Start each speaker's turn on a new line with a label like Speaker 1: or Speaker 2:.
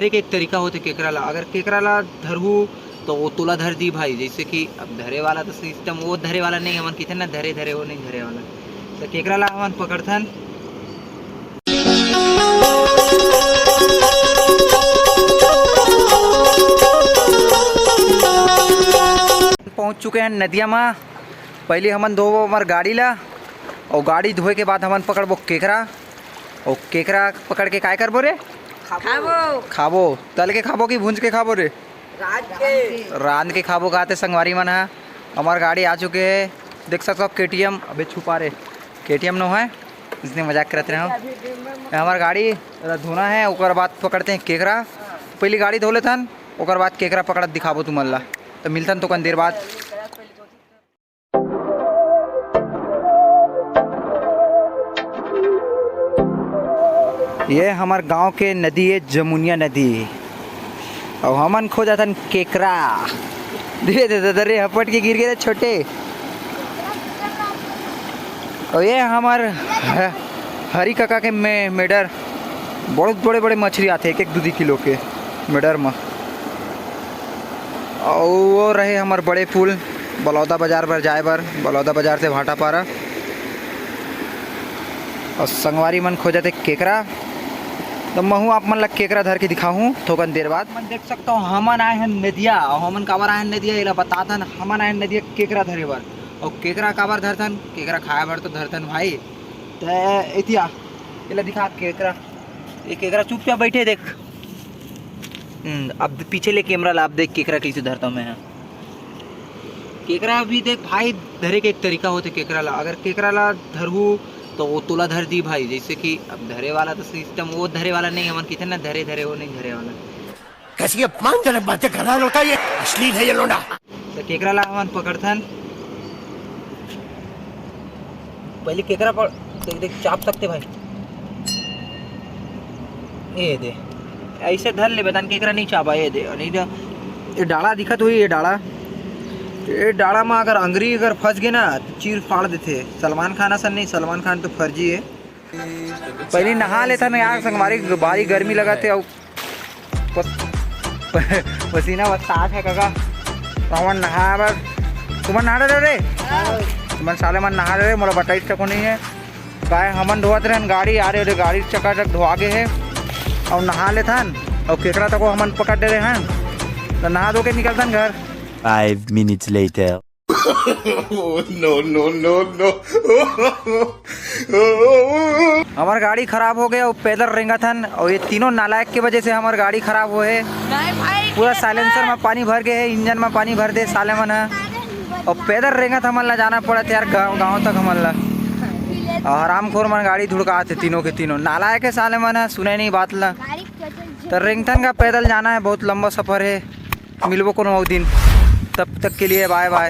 Speaker 1: धरे के एक तरीका होते केकरा ला, अगर केकरा ला धरहू तो वो तोला धर दी भाई। जैसे कि अब धरे वाला तो सिस्टम वो धरे वाला नहीं, हमन कितना धरे धरे वो नहीं धरे वाला, तो केकरा ला हमन पकड़थन। पहुंच चुके हैं नदिया में। पहले हमन धोबो हमार गाड़ी ला, और गाड़ी धोए के बाद हमन पकड़बो केकरा, और केकरा पकड़ के काय करबो रे? खाबो। तल के खाबो कि भूंज के खाबो रे? रांध के खाबो। खाते संगवारी मन है। हमार गाड़ी आ चुके है, देख सकते हो KTM। अबे छुपा रे, KTM नो है, इसने मजाक करते रहे हम। हमार गाड़ी धोना है, ओकर बाद पकड़ते हैं केकरा। पहले गाड़ी धो लेथन, ओकर बाद केकरा पकड़त दिखाबो तुमन ला। तो मिलतन तो कन देर बाद। ये हमार गांव के नदी है, जमुनिया नदी, और हमन खो जातन केकरा। धीरे धीरे रे हपट के गिर गए छोटे। और ये हमार हरी काका के मेडर, बहुत बड़े बड़े मछली आते हैं, 1-2 किलो के मेडर में। और वो रहे हमार बड़े पुल बलौदा बाजार पर जाए बर, बलौदा बाजार से भाटा पारा। और संगवारी मन खो जाते केकरा। तो महू आप मन लग केकरा धर के दिखाऊँ थोकन देर बाद। मन देख सकता हूँ हमन आए हैं नदिया, और हमन काबर आए हैं नदिया ये बताथन। हमन आए हैं नदिया केकरा धरे बर, और केकरा काबर धरथन? केकरा खाए बर तो धरथन भाई। तो इतिया ये दिखा केकरा, ये केकरा चुपचाप बैठे देख। अब पीछे ले कैमरा ला, अब देख केकरा कैसे धरता हूँ मैं। केकरा भी देख भाई, धरे के एक तरीका होते केकरा ला, अगर केकरा ला धरहू तो वो तोला धर दी भाई। जैसे कि अब धरे वाला तो सिस्टम वो धरे वाला नहीं, हमन कितना धरे धरे वो नहीं धरे वाला।
Speaker 2: कैसी अपमानजनक बातें कर रहा लौटा, ये अश्लील है ये लोंडा।
Speaker 1: तो केकरा ला हमन पकड़थन। पहले केकरा पर देख देख चाप सकते भाई। ये दे ऐसे धर ले बतन, केकरा नहीं चापा। ये दे, नहीं ये डाला दिखत हुई, ये डाला, ये डाला में अगर अंगरी अगर फंस गए ना तो चीर फाड़ देते। सलमान खान असन नहीं, सलमान खान तो फर्जी है। पहले नहा लेता ना यार, संगवारी भारी गर्मी लगाते, और पसीना बरसात है काका। तो हमन नहा बर, तुमन नहा रहे रे? तुमन साले मन नहा रहे, मोला बताई सको नहीं है काय। हमन धोत रहन गाड़ी, आ रहे गाड़ी चकाचक धोआ गए है, और नहा लेथन, और केकरा तक हमन पकड़ दे रहे हैं। तो नहा धो के निकलतन घर।
Speaker 3: 5 minutes later.
Speaker 2: No.
Speaker 1: हमार गाड़ी खराब हो गया, वो पैदल रेंगा थन, और ये तीनों नालायक की वजह से हमार गाड़ी खराब हो है। पूरा साइलेंसर में पानी भर गए है, इंजन में पानी भर दे साले मन है, और पैदल रेंगा था हमन ला जाना पड़ा यार गाँव तक हमन ला। और हरामखोर मन गाड़ी धुड़काते तीनों के तीनों, नालायक है साले मन है, सुने नहीं बात ला। तो रेंगथन का पैदल जाना है, बहुत लंबा सफर है। मिलबो कोनो दिन, तब तक के लिए बाय बाय।